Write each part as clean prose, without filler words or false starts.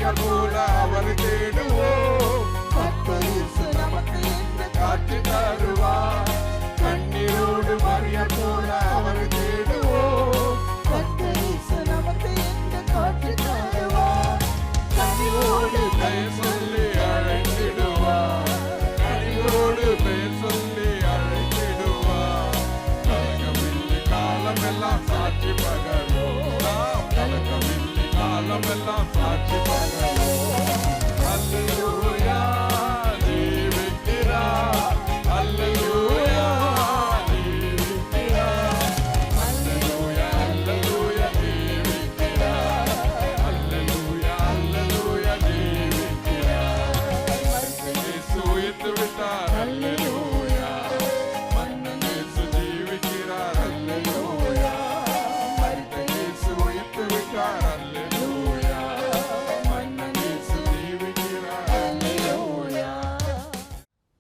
மரியாள் போல அவரை தேடுவோம். கர்த்தர் இயேசு நமக்கு என்று காட்சி தருவார். கண்ணீரோடு மரியாள் போல அவரை தேடுவோம். கர்த்தர் இயேசு நமக்கு என்று காட்சி தருவார். கண்ணீரோடு பெயர் சொல்லி அழைத்திடுவார். கண்ணீரோடு பெயர் சொல்லி அழைத்திடுவார். கலக்கமில்லி காலமெல்லாம் சாட்சி பகர்வோம். கலக்கமில்லி காலமெல்லாம் சாட்சி பகர்வோம். அல்லேலூயா ஜீவிக்கிறார். அல்லேலூயா ஜீவிக்கிறார். அல்லேலூயா அல்லேலூயா ஜீவிக்கிறார். அல்லேலூயா அல்லேலூயா ஜீவிக்கிறார். இயேசு உயிர்த்து விட்டார். அல்லேலூயா. மன்னன் இயேசு ஜீவிக்கிறார். அல்லேலூயா. இயேசு உயிர்த்து விட்டார். அல்லேலூயா. மன்னன் இயேசு ஜீவிக்கிறார். அல்லேலூயா.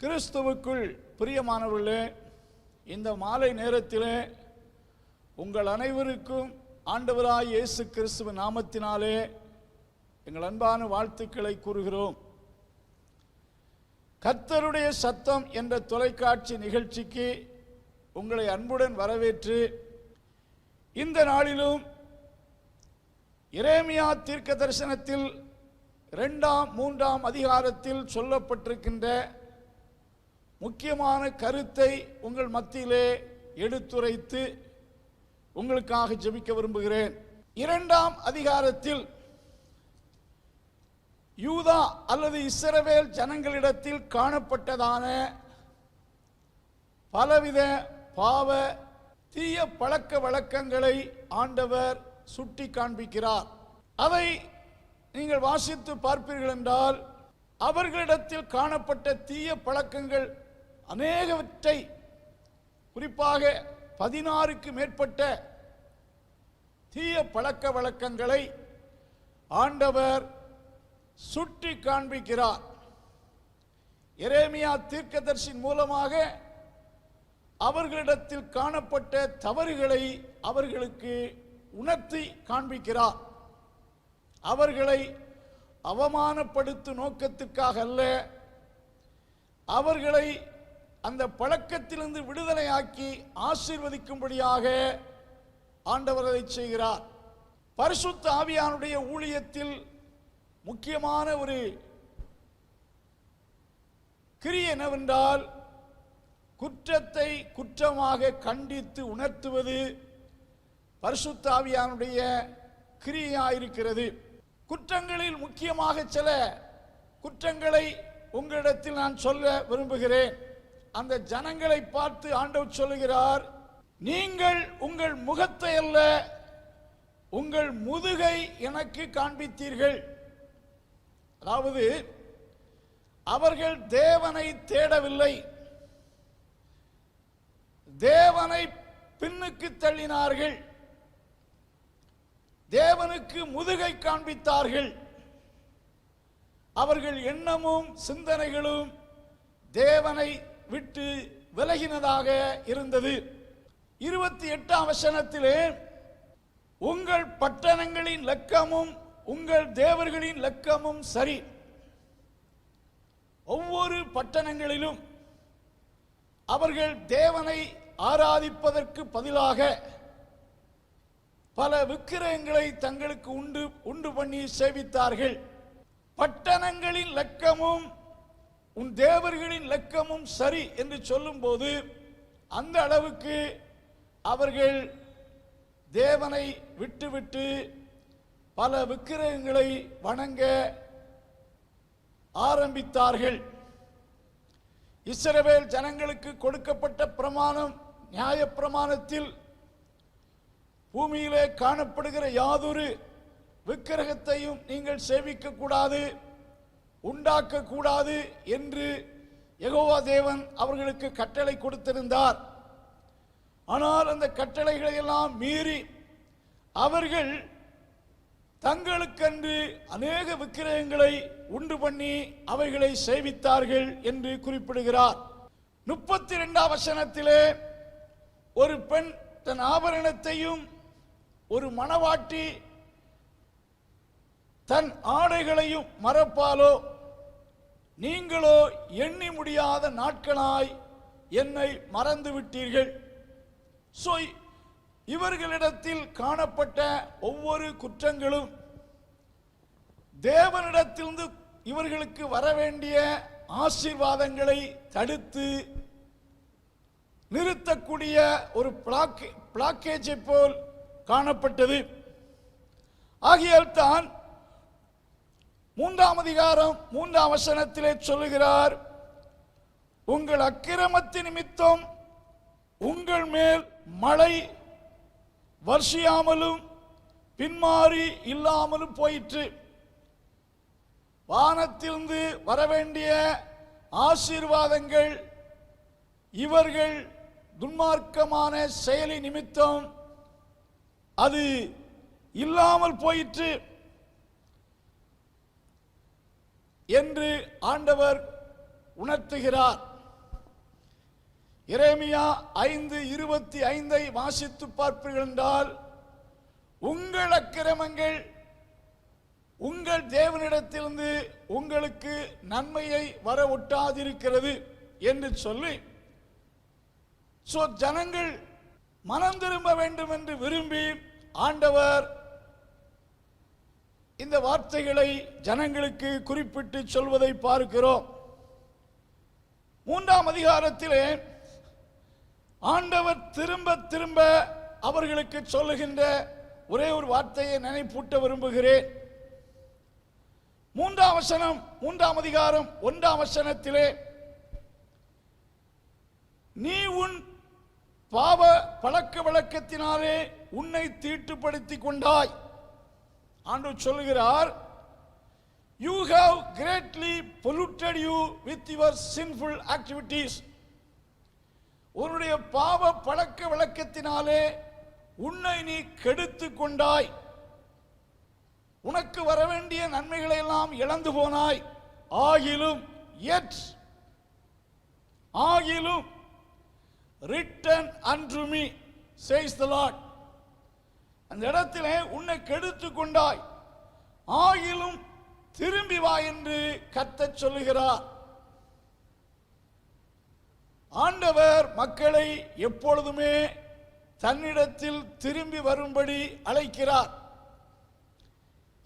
கிறிஸ்துவுக்குள் பிரியமானவர்களே, இந்த மாலை நேரத்திலே உங்கள் அனைவருக்கும் ஆண்டவராய் இயேசு கிறிஸ்துவ நாமத்தினாலே எங்கள் அன்பான வாழ்த்துக்களை கூறுகிறோம். கர்த்தருடைய சத்தம் என்ற தொலைக்காட்சி நிகழ்ச்சிக்கு உங்களை அன்புடன் வரவேற்று, இந்த நாளிலும் எரேமியா தீர்க்க தரிசனத்தில் 2ஆம் 3ஆம் அதிகாரத்தில் சொல்லப்பட்டிருக்கின்ற முக்கியமான கருத்தை உங்கள் மத்தியிலே எடுத்துரைத்து உங்களுக்காக ஜெபிக்க விரும்புகிறேன். 2ஆம் அதிகாரத்தில் யூதா அல்லது இஸ்ரவேல் ஜனங்களிடத்தில் காணப்பட்டதான பலவித பாவ தீய பழக்க வழக்கங்களை ஆண்டவர் சுட்டி காண்பிக்கிறார். அதை நீங்கள் வாசித்து பார்ப்பீர்கள் என்றால், அவர்களிடத்தில் காணப்பட்ட தீய பழக்கங்கள் அநேகவற்றை, குறிப்பாக 16க்கு மேற்பட்ட தீய பழக்க வழக்கங்களை ஆண்டவர் சுட்டி காண்பிக்கிறார். எரேமியா தீர்க்கதரிசியின் மூலமாக அவர்களிடத்தில் காணப்பட்ட தவறுகளை அவர்களுக்கு உணர்த்தி காண்பிக்கிறார். அவர்களை அவமானப்படுத்தும் நோக்கத்திற்காக அல்ல, அவர்களை அந்த பழக்கத்திலிருந்து விடுதலையாக்கி ஆசீர்வதிக்கும்படியாக ஆண்டவர் அதை செய்கிறார். பரிசுத்த ஆவியானுடைய ஊழியத்தில் முக்கியமான ஒரு கிரியை என்னவென்றால், குற்றத்தை குற்றமாக கண்டித்து உணர்த்துவது பரிசுத்த ஆவியானுடைய கிரியையாயிருக்கிறது. குற்றங்களில் முக்கியமாக சில குற்றங்களை உங்களிடத்தில் நான் சொல்ல விரும்புகிறேன். அந்த ஜனங்களை பார்த்து ஆண்டவர் சொல்லுகிறார், நீங்கள் உங்கள் முகத்தை அல்ல உங்கள் முதுகை எனக்கு காண்பித்தீர்கள். அதாவது அவர்கள் தேவனை தேடவில்லை, தேவனை பின்னுக்கு தள்ளினார்கள், தேவனுக்கு முதுகை காண்பித்தார்கள். அவர்கள் எண்ணமும் சிந்தனைகளும் தேவனை விட்டு விலகினதாக இருந்தது. 28ஆம் வசனத்திலே, உங்கள் பட்டணங்களின் லக்கமும் உங்கள் தேவர்களின் லக்கமும் சரி. ஒவ்வொரு பட்டணங்களிலும் அவர்கள் தேவனை ஆராதிப்பதற்கு பதிலாக பல விக்கிரகங்களை தங்களுக்கு உண்டு பண்ணி சேவித்தார்கள். பட்டணங்களின் லக்கமும் உன் தேவர்களின் லக்கமும் சரி என்று சொல்லும் போது அந்த அளவுக்கு அவர்கள் தேவனை விட்டுவிட்டு பல விக்கிரகங்களை வணங்க ஆரம்பித்தார்கள். இஸ்ரவேல் ஜனங்களுக்கு கொடுக்கப்பட்ட பிரமாணம், நியாய பிரமாணத்தில் பூமியிலே காணப்படுகிற யாதொரு விக்கிரகத்தையும் நீங்கள் சேவிக்க கூடாது, உண்டாக்க கூடாது என்று யெகோவா தேவன் அவர்களுக்கு கட்டளை கொடுத்திருந்தார். ஆனால் அந்த கட்டளைகளை எல்லாம் மீறி அவர்கள் தங்களுக்கென்று அநேக விக்கிரகங்களை உண்டு பண்ணி அவைகளை சேவித்தார்கள் என்று குறிப்பிடுகிறார். 32ஆம் வசனத்திலே, ஒரு பெண் தன் ஆபரணத்தையும் ஒரு மணவாட்டி தன் ஆடைகளையும் மறப்பாலோ? நீங்களோ எண்ணி முடியாத நாட்களாய் என்னை மறந்து விட்டீர்கள். இவர்களிடத்தில் காணப்பட்ட ஒவ்வொரு குற்றங்களும் தேவனிடத்திலிருந்து இவர்களுக்கு வரவேண்டிய ஆசீர்வாதங்களை தடுத்து நிறுத்தக்கூடிய ஒரு பிளாக்கேஜை போல் காணப்பட்டது. ஆகையால் தான் 3ஆம் அதிகாரம் 3ஆம் வசனத்திலே சொல்லுகிறார், உங்கள் அக்கிரமத்தின் நிமித்தம் உங்கள் மேல் மழை வருஷியாமலும் பின்மாறி இல்லாமலும் போயிற்று. வானத்திலிருந்து வரவேண்டிய ஆசீர்வாதங்கள் இவர்கள் துன்மார்க்கமான செயலி நிமித்தம் அது இல்லாமல் போயிற்று என்று ஆண்டவர் உணர்த்துகிறார். எரேமியா 5:25 வாசித்து பார்ப்பீர்கள் என்றால், உங்கள் அக்கிரமங்கள் உங்கள் தேவனிடத்திலிருந்து உங்களுக்கு நன்மையை வர ஒட்டாதிருக்கிறது என்று சொல்லி, ஜனங்கள் மனம் திரும்ப வேண்டும் என்று விரும்பி ஆண்டவர் இந்த வார்த்தைகளை ஜனங்களுக்கு குறிப்பிட்டு சொல்வதை பார்க்கிறோம். 3ஆம் அதிகாரத்திலே ஆண்டவர் திரும்ப திரும்ப அவர்களுக்கு சொல்லுகின்ற ஒரே ஒரு வார்த்தையை நினைப்பூட்ட விரும்புகிறேன். 3ஆம் வசனம் 3ஆம் அதிகாரம் 1ஆம் வசனத்திலே, நீ உன் பாவ பழக்க வழக்கத்தினாலே உன்னை தீட்டுப்படுத்திக் கொண்டாய். ஆண்டவர் சொல்லுகிறார், you have greatly polluted you with your sinful activities. உன்னுடைய பாவ பழக்க வழக்கத்தினாலே உன்னை நீ கெடுத்துக் கொண்டாய். உனக்கு வரவேண்டிய நன்மைகளை எல்லாம் இழந்து போனாய். ஆகிலும் return unto me says the Lord. அந்த இடத்திலே உன்னை கெடுத்துக் கொண்டாய், ஆகிலும் திரும்பி வா என்று கர்த்தர் சொல்லுகிறார். ஆண்டவர் மக்களை எப்பொழுதுமே தன்னிடத்தில் திரும்பி வரும்படி அழைக்கிறார்.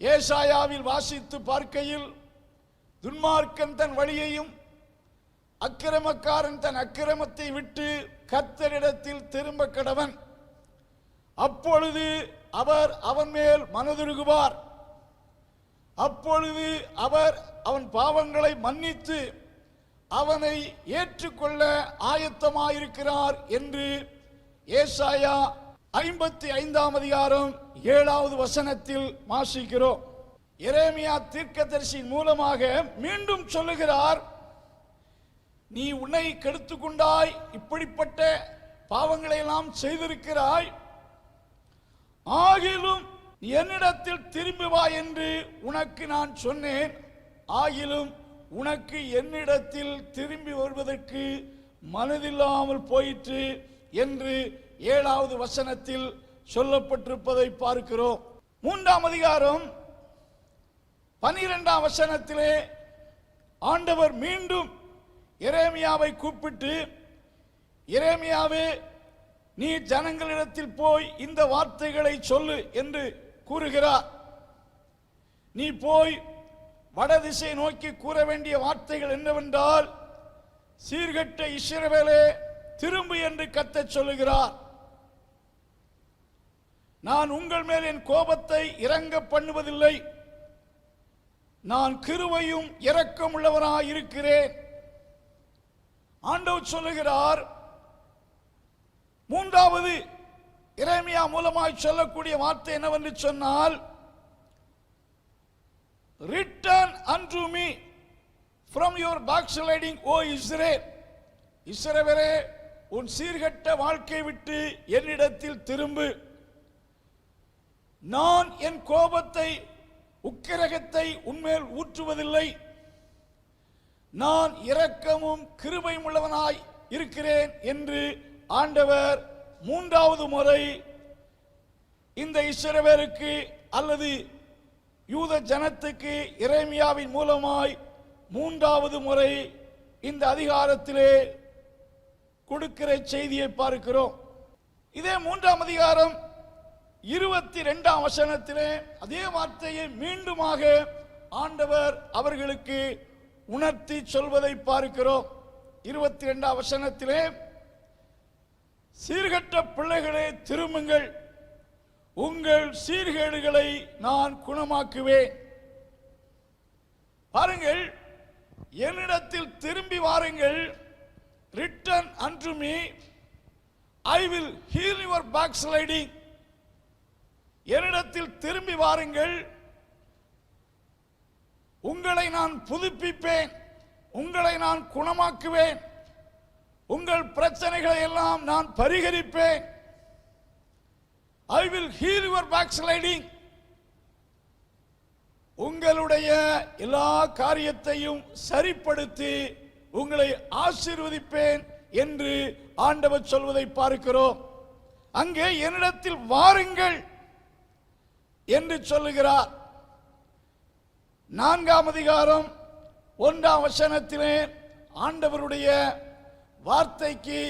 ஏசாயாவில் வாசித்து பார்க்கையில், துன்மார்க்கன் தன் வழியையும் அக்கிரமக்காரன் தன் அக்கிரமத்தை விட்டு கர்த்தரிடத்தில் திரும்ப கடவன், அப்பொழுது அவர் அவன் மேல் மனதுருகுவார். அப்பொழுது அவர் அவன் பாவங்களை மன்னித்து அவனை ஏற்றுக்கொள்ள ஆயத்தமாயிருக்கிறார் என்று ஏசாயா 55ஆம் அதிகாரம் 7வது வசனத்தில் வாசிக்கிறோம். எரேமியா தீர்க்கதரிசியின் மூலமாக மீண்டும் சொல்லுகிறார், நீ உன்னை கெடுத்துக் கொண்டாய், இப்படிப்பட்ட பாவங்களை எல்லாம் செய்திருக்கிறாய், ஆகிலும் என்னிடத்தில் திரும்பி வா என்று உனக்கு நான் சொன்னேன், ஆகிலும் உனக்கு என்னிடத்தில் திரும்பி வருவதற்கு மனதில்லாமல் போயிற்று என்று 7வது வசனத்தில் சொல்லப்பட்டிருப்பதை பார்க்கிறோம். 3ஆம் அதிகாரம் 12ஆம் வசனத்திலே ஆண்டவர் மீண்டும் எரேமியாவை கூப்பிட்டு, எரேமியாவே, நீ ஜனங்களிடத்தில் போய் இந்த வார்த்தைகளை சொல்லு என்று கூறுகிறார். நீ போய் வடதிசை நோக்கி கூற வேண்டிய வார்த்தைகள் என்னவென்றால், சீர்கெட்ட இஸ்ரவேலே திரும்பு என்று கர்த்தர் சொல்லுகிறார். நான் உங்கள் மேல் என் கோபத்தை இறங்க பண்ணுவதில்லை, நான் கிருபையும் இரக்கம் உள்ளவராய் இருக்கிறேன். ஆண்டவர் சொல்லுகிறார். 3வது எரேமியா மூலமாய் சொல்லக்கூடிய வார்த்தை என்னவென்று சொன்னால், return unto me from your backsliding, O Israel. இஸ்ரவேலே, உன் சீர்கெட்ட வாழ்க்கை விட்டு என்னிடத்தில் திரும்பு. நான் என் கோபத்தை உக்கிரகத்தை உன்மேல் ஊற்றுவதில்லை, நான் இரக்கமும் கிருபையும் உள்ளவனாய் இருக்கிறேன் என்று ஆண்டவர் 3வது முறை இந்த இஸ்ரவேலுக்கு அல்லது யூத ஜனத்துக்கு எரேமியாவின் மூலமாய் மூன்றாவது முறை இந்த அதிகாரத்திலே கொடுக்கிற செய்தியை பார்க்கிறோம். இதே 3ஆம் அதிகாரம் 22ஆம் வசனத்திலே அதே வார்த்தையை மீண்டுமாக ஆண்டவர் அவர்களுக்கு உணர்த்தி சொல்வதை பார்க்கிறோம். 22ஆம் வசனத்திலே, சீர்கெட்ட பிள்ளைகளே திரும்புங்கள், உங்கள் சீர்கேடுகளை நான் குணமாக்குவேன். பாருங்கள், என்னிடத்தில் திரும்பி வாருங்கள். Return unto me, I will heal your backsliding. என்னிடத்தில் திரும்பி வாருங்கள், உங்களை நான் புதுப்பிப்பேன், உங்களை நான் குணமாக்குவேன், உங்கள் பிரச்சனைகளை எல்லாம் நான் பரிகரிப்பேன். I will heal your backsliding. உங்களுடைய எல்லா காரியத்தையும் சரிப்படுத்தி உங்களை ஆசீர்வதிப்பேன் என்று ஆண்டவர் சொல்வதை பார்க்கிறோம். அங்கே என்னிடத்தில் வாருங்கள் என்று சொல்லுகிறார். 4ஆம் அதிகாரம் 1ஆம் வசனத்திலே ஆண்டவருடைய வார்த்தைக்கு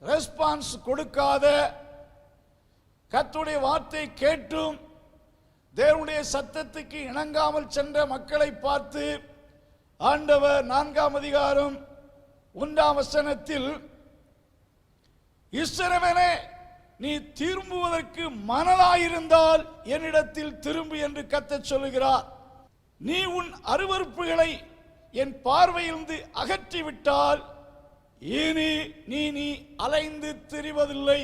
ரெஸ்பான்ஸ் கொடுக்காத, கர்த்தருடைய வார்த்தை கேட்டும் தேவனுடைய சத்தத்துக்கு இணங்காமல் சென்ற மக்களை பார்த்து ஆண்டவர் 4ஆம் அதிகாரம் 1ஆம் வசனத்தில், இஸ்ரவேலே, நீ திரும்புவதற்கு மனதாயிருந்தால் என்னிடத்தில் திரும்பு என்று கர்த்தர் சொல்லுகிறார். நீ உன் அருவருப்புகளை என் பார்வையிலிருந்து அகற்றிவிட்டால் இனி நீ அலைந்து திரிவதில்லை.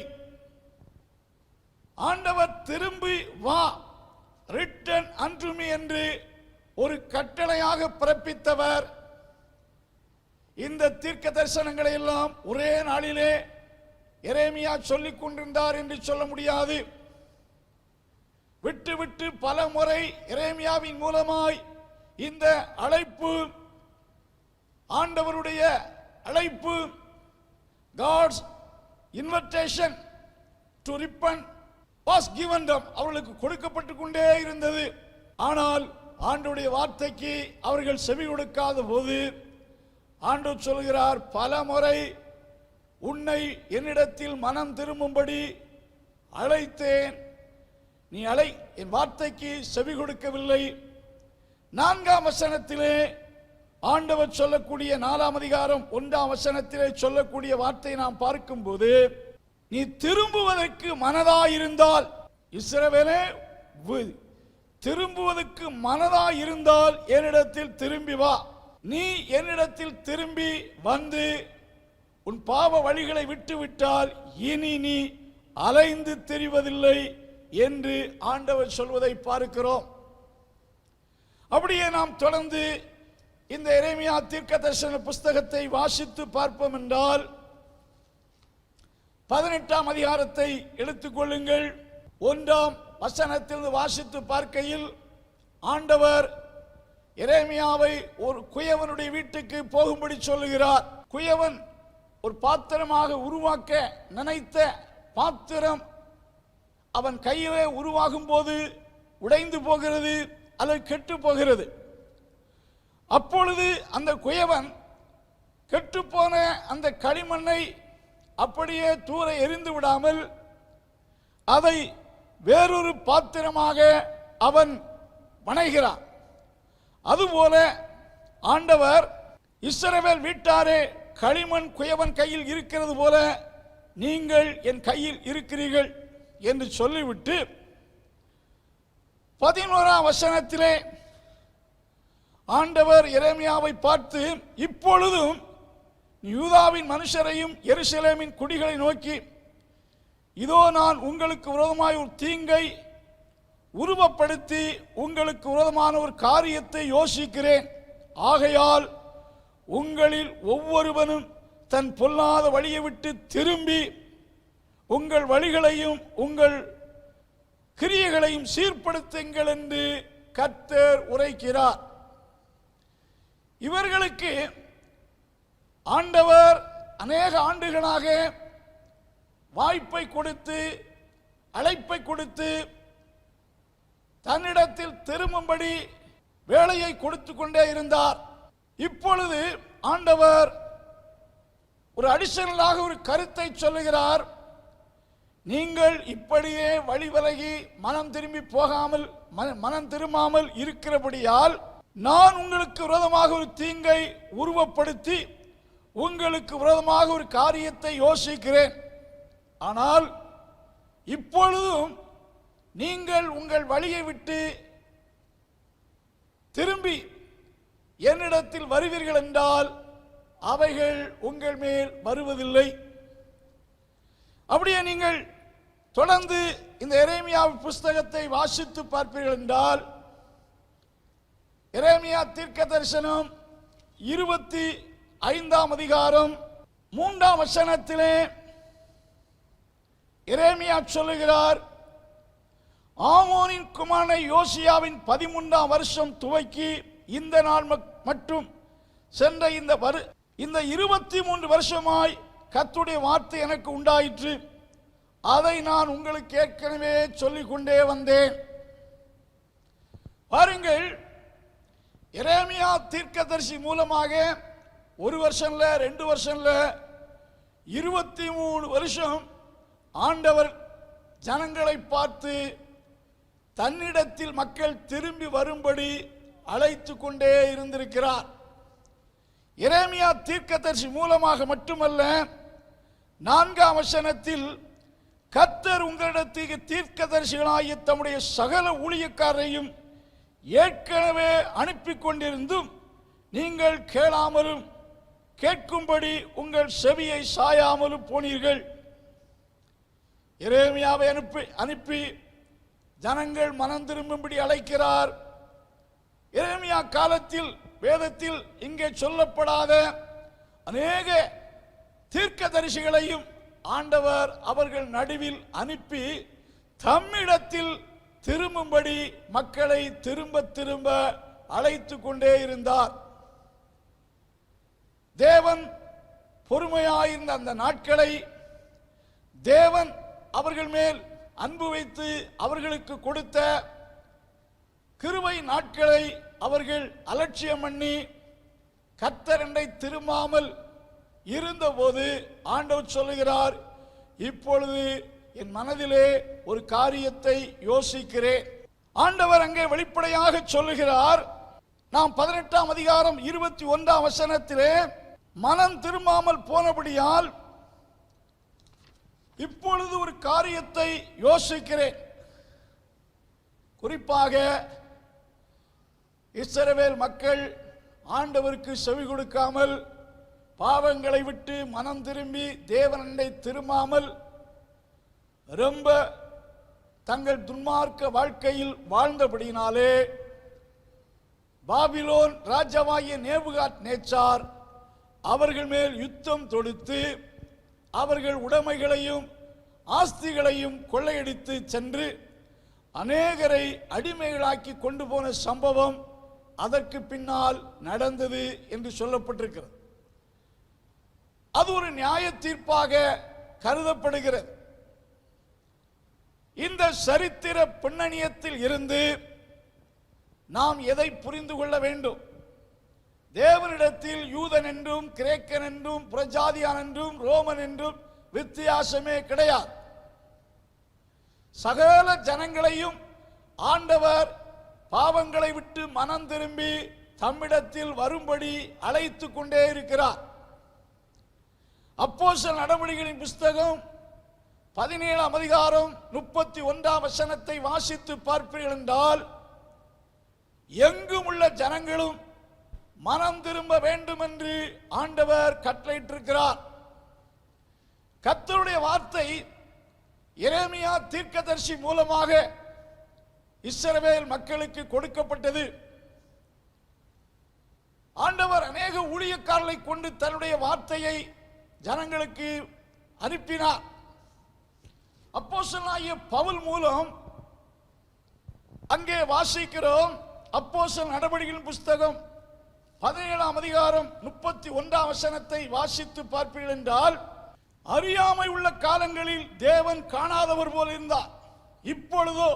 ஆண்டவர் திரும்பி வா, ரிட்டன் அன்டு மீ என்று ஒரு கட்டளையாக பிறப்பித்தவர். இந்த தீர்க்க தரிசனங்களை எல்லாம் ஒரே நாளிலே எரேமியா சொல்லிக் கொண்டிருந்தார் என்று சொல்ல முடியாது. விட்டு விட்டு பல முறை எரேமியாவின் மூலமாய் இந்த அழைப்பு, ஆண்டவருடைய அழைப்பு, God's invitation to repent was given them, அவர்களுக்கு கொடுக்கப்பட்டு கொண்டே இருந்தது. ஆனால் ஆண்டவருடைய வார்த்தைக்கு அவர்கள் செவி கொடுக்காத போது ஆண்டவர் சொல்கிறார், பல முறை உன்னை என்னிடத்தில் மனம் திரும்பும்படி அழைத்தேன், நீ என் வார்த்தைக்கு செவி கொடுக்கவில்லை. 4ஆம் வசனத்திலே ஆண்டவர் சொல்லக்கூடிய 4ஆம் அதிகாரம் 1ஆம் வசனத்திலே சொல்லக்கூடிய வார்த்தை நாம் பார்க்கும்போது, நீ திரும்புவதற்கு மனதாயிருந்தால், இஸ்ரவேலே திரும்புவதற்கு மனதாயிருந்தால் என்னிடத்தில் திரும்பி வா. நீ என்னிடத்தில் திரும்பி வந்து உன் பாவ வழிகளை விட்டுவிட்டால் இனி நீ அலைந்து திரிவதில்லை என்று ஆண்டவர் சொல்வதை பார்க்கிறோம். அப்படியே நாம் தொடர்ந்து இந்த எரேமியா தீர்க்கதரிசன புஸ்தகத்தை வாசித்து பார்ப்போம் என்றால், 18ஆம் அதிகாரத்தை எடுத்துக்கொள்ளுங்கள். 1ஆம் வசனத்திலிருந்து வாசித்து பார்க்கையில் ஆண்டவர் எரேமியாவை ஒரு குயவனுடைய வீட்டுக்கு போகும்படி சொல்லுகிறார். குயவன் ஒரு பாத்திரமாக உருவாக்க நினைத்த பாத்திரம் அவன் கையிலே உருவாகும் போது உடைந்து போகிறது அல்லது கெட்டு போகிறது. அப்பொழுது அந்த குயவன் கெட்டுப்போன அந்த களிமண்ணை அப்படியே தூர எறிந்து விடாமல் அதை வேறொரு பாத்திரமாக அவன் வணைகிறான். அதுபோல ஆண்டவர், இஸ்ரவேல் வீட்டாரே, களிமண் குயவன் கையில் இருக்கிறது போல நீங்கள் என் கையில் இருக்கிறீர்கள் என்று சொல்லிவிட்டு 11ஆம் வசனத்திலே ஆண்டவர் எரேமியாவை பார்த்து, இப்பொழுதும் யூதாவின் மனுஷரையும் எருசலேமின் குடிகளை நோக்கி, இதோ நான் உங்களுக்கு விரோதமாய் ஒரு தீங்கை உருவப்படுத்தி உங்களுக்கு விரோதமான ஒரு காரியத்தை யோசிக்கிறேன். ஆகையால் உங்களில் ஒவ்வொருவனும் தன் பொல்லாத வழியை விட்டு திரும்பி உங்கள் வழிகளையும் உங்கள் கிரியைகளையும் சீர்படுத்துங்கள் என்று கர்த்தர் உரைக்கிறார். இவர்களுக்கு ஆண்டவர் அநேக ஆண்டுகளாக வாய்ப்பை கொடுத்து, அழைப்பை கொடுத்து, தன்னிடத்தில் திரும்பும்படி வேலையை கொடுத்து கொண்டே இருந்தார். இப்பொழுது ஆண்டவர் ஒரு அடிஷனலாக ஒரு கருத்தை சொல்லுகிறார். நீங்கள் இப்படியே வழி விலகி மனம் திரும்பாமல் இருக்கிறபடியால் நான் உங்களுக்கு விரோதமாக ஒரு தீங்கை உருவப்படுத்தி உங்களுக்கு விரோதமாக ஒரு காரியத்தை யோசிக்கிறேன். ஆனால் இப்பொழுதும் நீங்கள் உங்கள் வழியை விட்டு திரும்பி என்னிடத்தில் வருவீர்கள் என்றால் அவைகள் உங்கள் மேல் வருவதில்லை. அப்படியே நீங்கள் தொடர்ந்து இந்த எரேமியா புஸ்தகத்தை வாசித்து பார்ப்பீர்கள் என்றால் எரேமியா தீர்க்க தரிசனம் 25ஆம் அதிகாரம் 3ஆம் வசனத்திலே எரேமியா சொல்லுகிறார், ஆமோனின் குமாரனை யோசியாவின் 13ஆம் வருஷம் துவக்கி இந்த நாள் மட்டும் சென்ற இந்த 23 வருஷமாய் கர்த்தருடைய வார்த்தை எனக்கு உண்டாயிற்று. அதை நான் உங்களுக்கு ஏற்கனவே சொல்லிக் கொண்டே வந்தேன். பாருங்கள், எரேமியா தீர்க்கதரிசி மூலமாக 1 வருஷம் இல்ல, 2 வருஷம் இல்ல, 23 வருஷம் ஆண்டவர் ஜனங்களை பார்த்து தன்னிடத்தில் மக்கள் திரும்பி வரும்படி அழைத்து கொண்டே இருந்திருக்கிறார். எரேமியா தீர்க்கதரிசி மூலமாக மட்டுமல்ல, 4ஆம் வசனத்தில் கர்த்தர் உங்களிடத்துக்கு தீர்க்கதரிசிகளாகிய தம்முடைய சகல ஊழியக்காரரையும் ஏற்கனவே அனுப்பி கொண்டிருந்தும் நீங்கள் கேளாமலும் கேட்கும்படி உங்கள் செவியை சாயாமலும் போனீர்கள். எரேமியாவை அனுப்பி ஜனங்கள் மனம் திரும்பும்படி அழைக்கிறார். எரேமியா காலத்தில் வேதத்தில் இங்கே சொல்லப்படாத அநேக தீர்க்கதரிசிகளையும் ஆண்டவர் அவர்கள் நடுவில் அனுப்பி தம்மிடத்தில் திரும்பும்படி மக்களை திரும்ப திரும்ப அழைத்து கொண்டே இருந்தார். தேவன் பொறுமையாயிருந்த அந்த நாட்களை தேவன் அவர்கள் மேல் அன்பு வைத்து அவர்களுக்கு கொடுத்த கிருபை நாட்களை அவர்கள் அலட்சியம் பண்ணி கர்த்தர் என்னை திரும்பாமல் இருந்தபோது ஆண்டவர் சொல்லுகிறார், இப்பொழுது என் மனதிலே ஒரு காரியத்தை யோசிக்கிறேன். ஆண்டவர் அங்கே வெளிப்படையாக சொல்லுகிறார். நாம் 18ஆம் அதிகாரம் 21ஆம் வசனத்திலே மனம் திரும்பாமல் போனபடியால் இப்பொழுது ஒரு காரியத்தை யோசிக்கிறேன். குறிப்பாக இஸ்ரவேல் மக்கள் ஆண்டவருக்கு செவி கொடுக்காமல் பாவங்களை விட்டு மனம் திரும்பி தேவனை திரும்பாமல் ரொம்ப தங்கள் துன்மார்க்க வாழ்க்கையில் வாழ்ந்தபடினாலே பாபிலோன் ராஜாவாகிய நேபுகாத்நேச்சார் அவர்கள் மேல் யுத்தம் தொடுத்து அவர்கள் உடைமைகளையும் ஆஸ்திகளையும் கொள்ளையடித்து சென்று அநேகரை அடிமைகளாக்கி கொண்டு போன சம்பவம் அதற்கு பின்னால் நடந்தது என்று சொல்லப்பட்டிருக்கிறது. அது ஒரு நியாய தீர்ப்பாக கருதப்படுகிறது. இந்த சரித்திர பின்னணியத்தில் இருந்து நாம் எதை புரிந்து கொள்ள வேண்டும்? தேவனிடத்தில் யூதன் என்றும் கிரேக்கன் என்றும் புறஜாதியான் என்றும் ரோமன் என்றும் வித்தியாசமே கிடையாது. சகல ஜனங்களையும் ஆண்டவர் பாவங்களை விட்டு மனம் திரும்பி தம்மிடத்தில் வரும்படி அழைத்து கொண்டே இருக்கிறார். அப்போஸ்தலர் நடவடிக்கைகளின் புஸ்தகம் 17ஆம் அதிகாரம் 31ஆம் வசனத்தை வாசித்து பார்ப்பீர்கள் என்றால் எங்கும் உள்ள ஜனங்களும் மனம் திரும்ப வேண்டும் என்று ஆண்டவர் கட்டளையிட்டிருக்கிறார். கர்த்தருடைய வார்த்தை எரேமியா தீர்க்கதரிசி மூலமாக இஸ்ரவேல் மக்களுக்கு கொடுக்கப்பட்டது. ஆண்டவர் அநேக ஊழியக்காரர்களை கொண்டு தன்னுடைய வார்த்தையை ஜனங்களுக்கு அனுப்பினார். அப்போஸ்தலனாகிய பவுல் மூலம் அங்கே வாசிக்கிறோம். அப்போஸ்தலர் நடவடிக்கைகளின் புஸ்தகம் 17ஆம் அதிகாரம் 31ஆம் வசனத்தை வாசித்து பார்ப்பீர்கள் என்றால், அறியாமை உள்ள காலங்களில் தேவன் காணாதவர் போல் இருந்தார். இப்பொழுதோ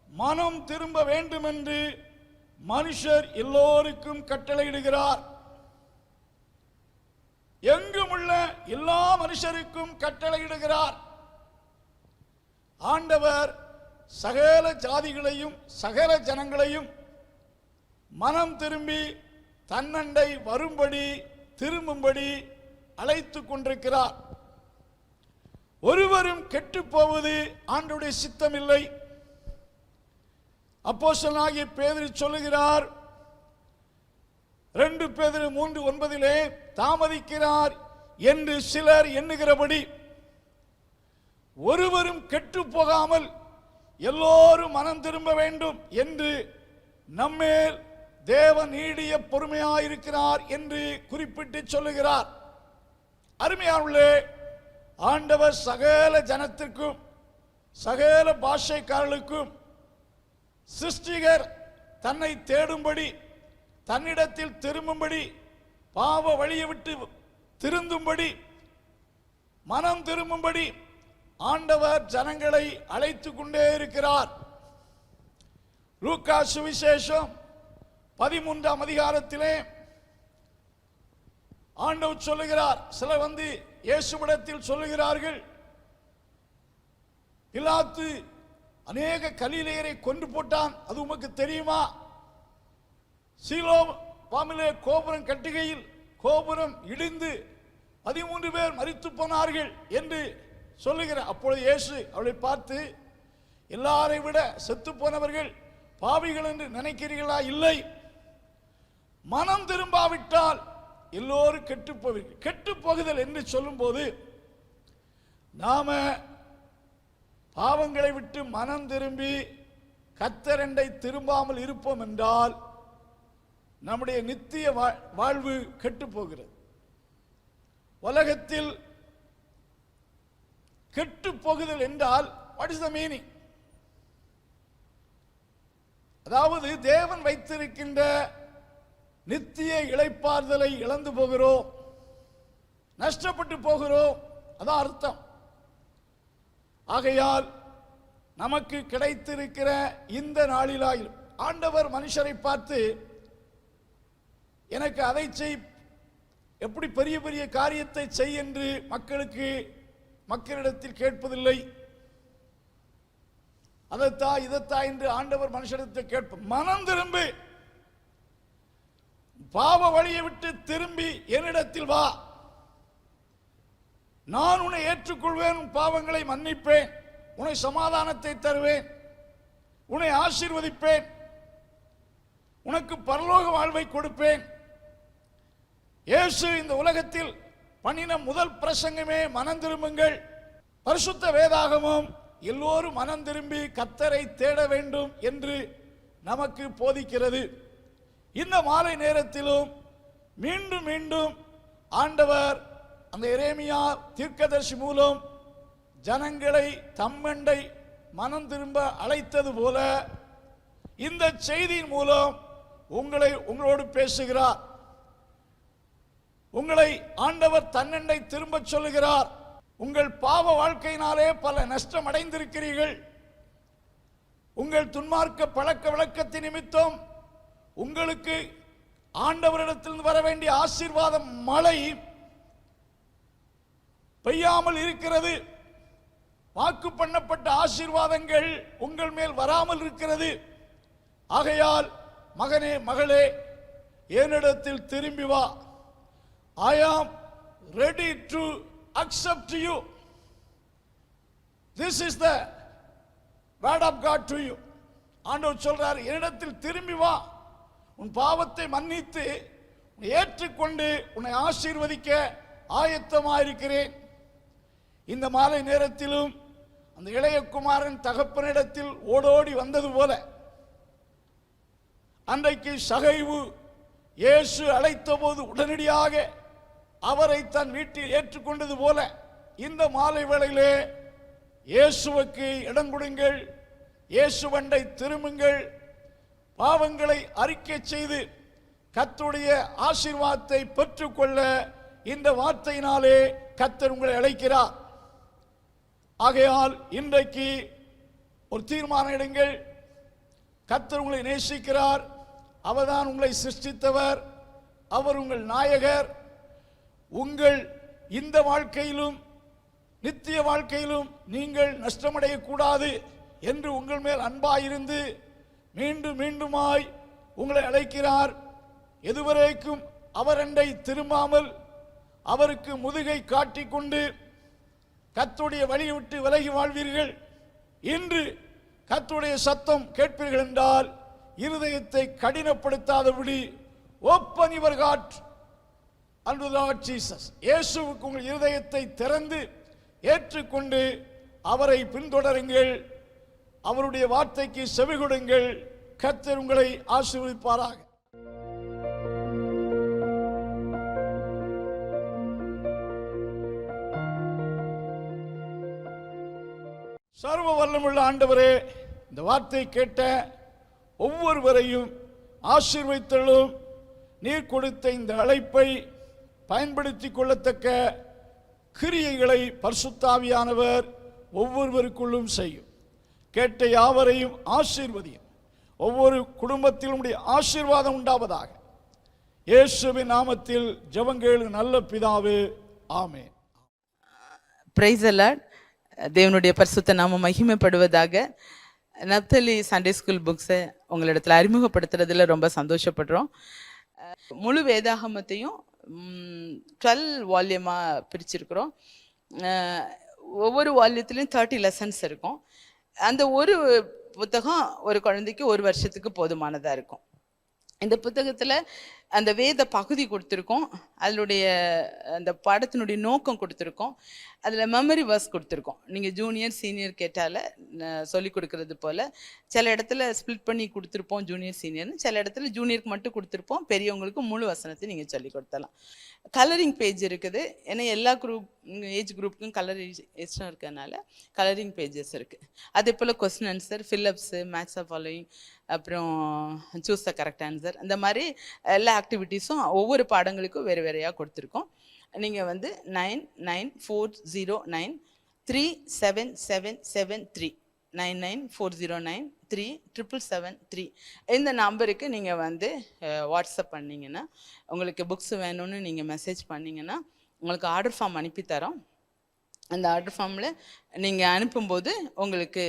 மனம் திரும்ப வேண்டும் என்று மனுஷர் எல்லோருக்கும் கட்டளையிடுகிறார். எங்கும் உள்ள எல்லா மனுஷருக்கும் கட்டளையிடுகிறார். ஆண்டவர் சகல ஜாதிகளையும் சகல ஜனங்களையும் மனம் திரும்பி தன்னண்டை வரும்படி திரும்பும்படி அழைத்து கொண்டிருக்கிறார். ஒருவரும் கெட்டு போவது ஆண்டவருடைய சித்தமில்லை. அப்போஸ்தலனாகிய பேதுரு சொல்லுகிறார், 2 பேதுரு 3:9 தாமதிக்கிறார் என்று சிலர் எண்ணுகிறபடி ஒருவரும் கெட்டு போகாமல் எல்லோரும் மனம் திரும்ப வேண்டும் என்று நம்மேல் தேவன் நீடிய பொறுமையாயிருக்கிறார் என்று குறிப்பிட்டு சொல்லுகிறார். அருமையானவர்களே, ஆண்டவர் சகல ஜனத்திற்கும் சகல பாஷைக்காரர்களுக்கும் சிருஷ்டிகர் தன்னை தேடும்படி தன்னிடத்தில் திரும்பும்படி பாவ வழியை விட்டு திருந்தும்படி மனம் திரும்பும்படி ஆண்டவர் ஜனங்களை அழைத்து கொண்டே இருக்கிறார். லூக்கா சுவிசேஷம் 13ஆம் அதிகாரத்திலே ஆண்டவர் சொல்லுகிறார். சிலர் வந்து இயேசுவிடத்தில் சொல்லுகிறார்கள், பிலாத்து அநேக கலிலேயரை கொண்டு போட்டான், அது உமக்கு தெரியுமா? சீலோவாமிலே கோபுரம் கட்டுகையில் கோபுரம் இடிந்து 13 பேர் மரித்து போனார்கள் என்று சொல்லுகிறார். அப்பொழுது இயேசு அவளை பார்த்து, எல்லாரை விட செத்து போனவர்கள் பாவிகள் என்று நினைக்கிறீர்களா? இல்லை, மனம் திரும்பாவிட்டால் எல்லோரும் கெட்டு போவீர்கள். கெட்டு போகுதல் என்று சொல்லும் போது நாம பாவங்களை விட்டு மனம் திரும்பி கர்த்தரண்டை திரும்பாமல் இருப்போம் என்றால் நம்முடைய நித்திய வாழ்வு கெட்டு போகிறது. உலகத்தில் கெட்டு போகுதல் என்றால் வாட் இஸ் த மீனிங்? அதாவது தேவன் வைத்திருக்கின்ற நித்திய இளைப்பாறுதலை இழந்து போகிறோம், நஷ்டப்பட்டு போகிறோம், அதான் அர்த்தம். ஆகையால் நமக்கு கிடைத்திருக்கிற இந்த நாளிலாயிலும் ஆண்டவர் மனுஷரை பார்த்து, எனக்கு அதை செய், எப்படி பெரிய பெரிய காரியத்தை செய் என்று மக்களிடத்தில் கேட்பதில்லை. அதைத்தா இதைத்தா என்று ஆண்டவர் மனுஷரிடத்தில் கேட்ப, மனம் திரும்பி பாவ வழியை விட்டு திரும்பி என்னிடத்தில் வா, நான் உன்னை ஏற்றுக்கொள்வேன், உன் பாவங்களை மன்னிப்பேன், உன்னை சமாதானத்தை தருவேன், உன்னை ஆசீர்வதிப்பேன், உனக்கு பரலோக வாழ்வை கொடுப்பேன். இயேசு இந்த உலகத்தில் பண்ணின முதல் பிரசங்கமே மனம் திரும்புங்கள். பரிசுத்த வேதாகமும் எல்லோரும் மனம் திரும்பி கர்த்தரை தேட வேண்டும் என்று நமக்கு போதிக்கிறது. இந்த மாலை நேரத்திலும் மீண்டும் மீண்டும் ஆண்டவர் அந்த எரேமியா தீர்க்கதரிசி மூலம் ஜனங்களை தம்மண்டை மனம் திரும்ப அழைத்தது போல இந்த செய்தியின் மூலம் உங்களோடு பேசுகிறார். உங்களை ஆண்டவர் தன்னண்டை திரும்ப சொல்லுகிறார். உங்கள் பாவ வாழ்க்கையினாலே பல நஷ்டம் அடைந்திருக்கிறீர்கள். உங்கள் துன்மார்க்க பழக்க வழக்கத்தின் நிமித்தம் உங்களுக்கு ஆண்டவரிடத்தில் வர வேண்டிய ஆசீர்வாதம் மழை பெய்யாமல் இருக்கிறது. வாக்கு பண்ணப்பட்ட ஆசீர்வாதங்கள் உங்கள் மேல் வராமல் இருக்கிறது. ஆகையால் மகனே மகளே, என்னிடத்தில் திரும்பி வா. I am ready to accept you. This is the word of God to you. ஆண்டவர் சொல்றார், என்னிடத்தில் திரும்பி வா, உன் பாவத்தை மன்னித்து ஏற்றுக்கொண்டு உன்னை ஆசீர்வதிக்க ஆயத்தமாயிருக்கிறேன். இந்த மாலை நேரத்திலும் அந்த இளைய குமாரன் தகப்பனிடத்தில் ஓடோடி வந்தது போல, அன்றைக்கு சகைவு இயேசு அழைத்த போது உடனடியாக அவரை தன் வீட்டில் ஏற்றுக்கொண்டது போல இந்த மாலை வேளையிலே இயேசுவுக்கு இடம் கொடுங்கள், இயேசுவண்டை திரும்புங்கள், பாவங்களை அறிக்கை செய்து கர்த்தருடைய ஆசீர்வாதத்தை பெற்றுக்கொள்ள இந்த வார்த்தையினாலே கர்த்தர் உங்களை அழைக்கிறார். ஆகையால் இன்றைக்கு ஒரு தீர்மானம் எடுங்கள். கர்த்தர் உங்களை நேசிக்கிறார். அவர்தான் உங்களை சிருஷ்டித்தவர். அவர் உங்கள் நாயகர். உங்கள் இந்த வாழ்க்கையிலும் நித்திய வாழ்க்கையிலும் நீங்கள் நஷ்டமடையக்கூடாது என்று உங்கள் மேல் அன்பாயிருந்து மீண்டும் மீண்டுமாய் உங்களை அழைக்கிறார். எதுவரைக்கும் அவரண்டை திரும்பாமல் அவருக்கு முதுகை காட்டிக்கொண்டு கர்த்தருடைய வழியை விட்டு விலகி வாழ்வீர்கள். இன்று கர்த்தருடைய சத்தம் கேட்பீர்கள் என்றால் இருதயத்தை கடினப்படுத்தாதபடி open your heart and to the lord Jesus. இயேசுவுக்கு உங்கள் இருதயத்தை திறந்து ஏற்றுக்கொண்டு அவரை பின்தொடருங்கள். அவருடைய வார்த்தைக்கு செவி கொடுங்கள். கர்த்தர் உங்களை ஆசீர்வதிப்பாராக. சர்வ வல்லமுள்ள ஆண்டவரே, இந்த வார்த்தை கேட்ட ஒவ்வொருவரையும் ஆசீர்வதித்தலும் நீர் கொடுத்த இந்த அழைப்பை பயன்படுத்திக் கொள்ளத்தக்க கிரியைகளை பரிசுத்த ஆவியானவர் ஒவ்வொருவருக்குள்ளும் செய்யும். கேட்ட யாவரையும் ஆசீர்வதியும். ஒவ்வொரு குடும்பத்திலும் ஆசீர்வாதம் உண்டாவதாக. இயேசுவின் நாமத்தில் ஜெபங்கேளு நல்ல பிதாவே, ஆமென். Praise the Lord. தேவனுடைய பரிசுத்த நாமம் மகிமைப்படுவதாக. நப்தலி சண்டே ஸ்கூல் புக்ஸை உங்களிடத்தில் அறிமுகப்படுத்துறதுல ரொம்ப சந்தோஷப்படுறோம். முழு வேதாகமத்தையும் 12 வால்யூமாக பிரிச்சிருக்கிறோம். ஒவ்வொரு வால்யூத்துலேயும் 30 லெசன்ஸ் இருக்கும். அந்த ஒரு புத்தகம் ஒரு குழந்தைக்கு ஒரு வருஷத்துக்கு போதுமானதாக இருக்கும். இந்த புத்தகத்தில் அந்த வேத பகுதி கொடுத்துருக்கோம். அதனுடைய அந்த பாடத்தினுடைய நோக்கம் கொடுத்துருக்கோம். அதில் மெமரி வர்ஸ் கொடுத்துருக்கோம். நீங்கள் ஜூனியர் சீனியர் கேட்டால சொல்லி கொடுக்கறது போல் சில இடத்துல ஸ்ப்ளிட் பண்ணி கொடுத்துருப்போம் ஜூனியர் சீனியர்னு. சில இடத்துல ஜூனியருக்கு மட்டும் கொடுத்துருப்போம். பெரியவங்களுக்கு முழு வசனத்தை நீங்கள் சொல்லி கொடுத்தலாம். கலரிங் பேஜ் இருக்குது. ஏன்னா எல்லா ஏஜ் குரூப்புக்கும் கலர் இஷ்டம் இருக்கிறதுனால கலரிங் பேஜஸ் இருக்குது. அதே போல் question answer, fill ups, match of following, அப்புறம் சூஸ் த கரெக்ட் ஆன்சர், இந்த மாதிரி எல்லா ஆக்டிவிட்டீஸும் ஒவ்வொரு பாடங்களுக்கும் வேறு வேறையாக கொடுத்துருக்கோம். நீங்கள் வந்து 9940937773 9940937773 இந்த நம்பருக்கு நீங்கள் வந்து வாட்ஸ்அப் பண்ணிங்கன்னா, உங்களுக்கு புக்ஸ் வேணும்னு நீங்கள் மெசேஜ் பண்ணிங்கன்னா உங்களுக்கு ஆர்டர் ஃபார்ம் அனுப்பித்தரோம். அந்த ஆர்டர் ஃபார்மில் நீங்கள் அனுப்பும்போது உங்களுக்கு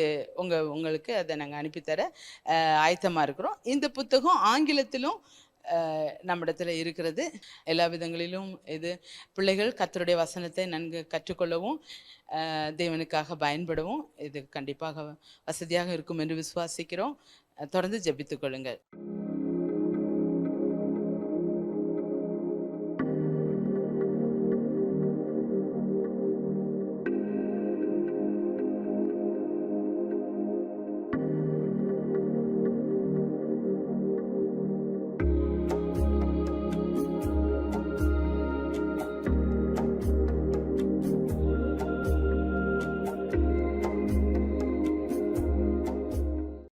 அதை நாங்கள் அனுப்பித்தர ஆயத்தமாக இருக்கிறோம். இந்த புத்தகம் ஆங்கிலத்திலும் நம்மிடத்தில் இருக்கிறது. எல்லா விதங்களிலும் இது பிள்ளைகள் கர்த்தருடைய வசனத்தை நன்கு கற்றுக்கொள்ளவும் தேவனுக்காக பயன்படவும் இது கண்டிப்பாக வசதியாக இருக்கும் என்று விசுவாசிக்கிறோம். தொடர்ந்து ஜெபித்துக் கொள்ளுங்கள்.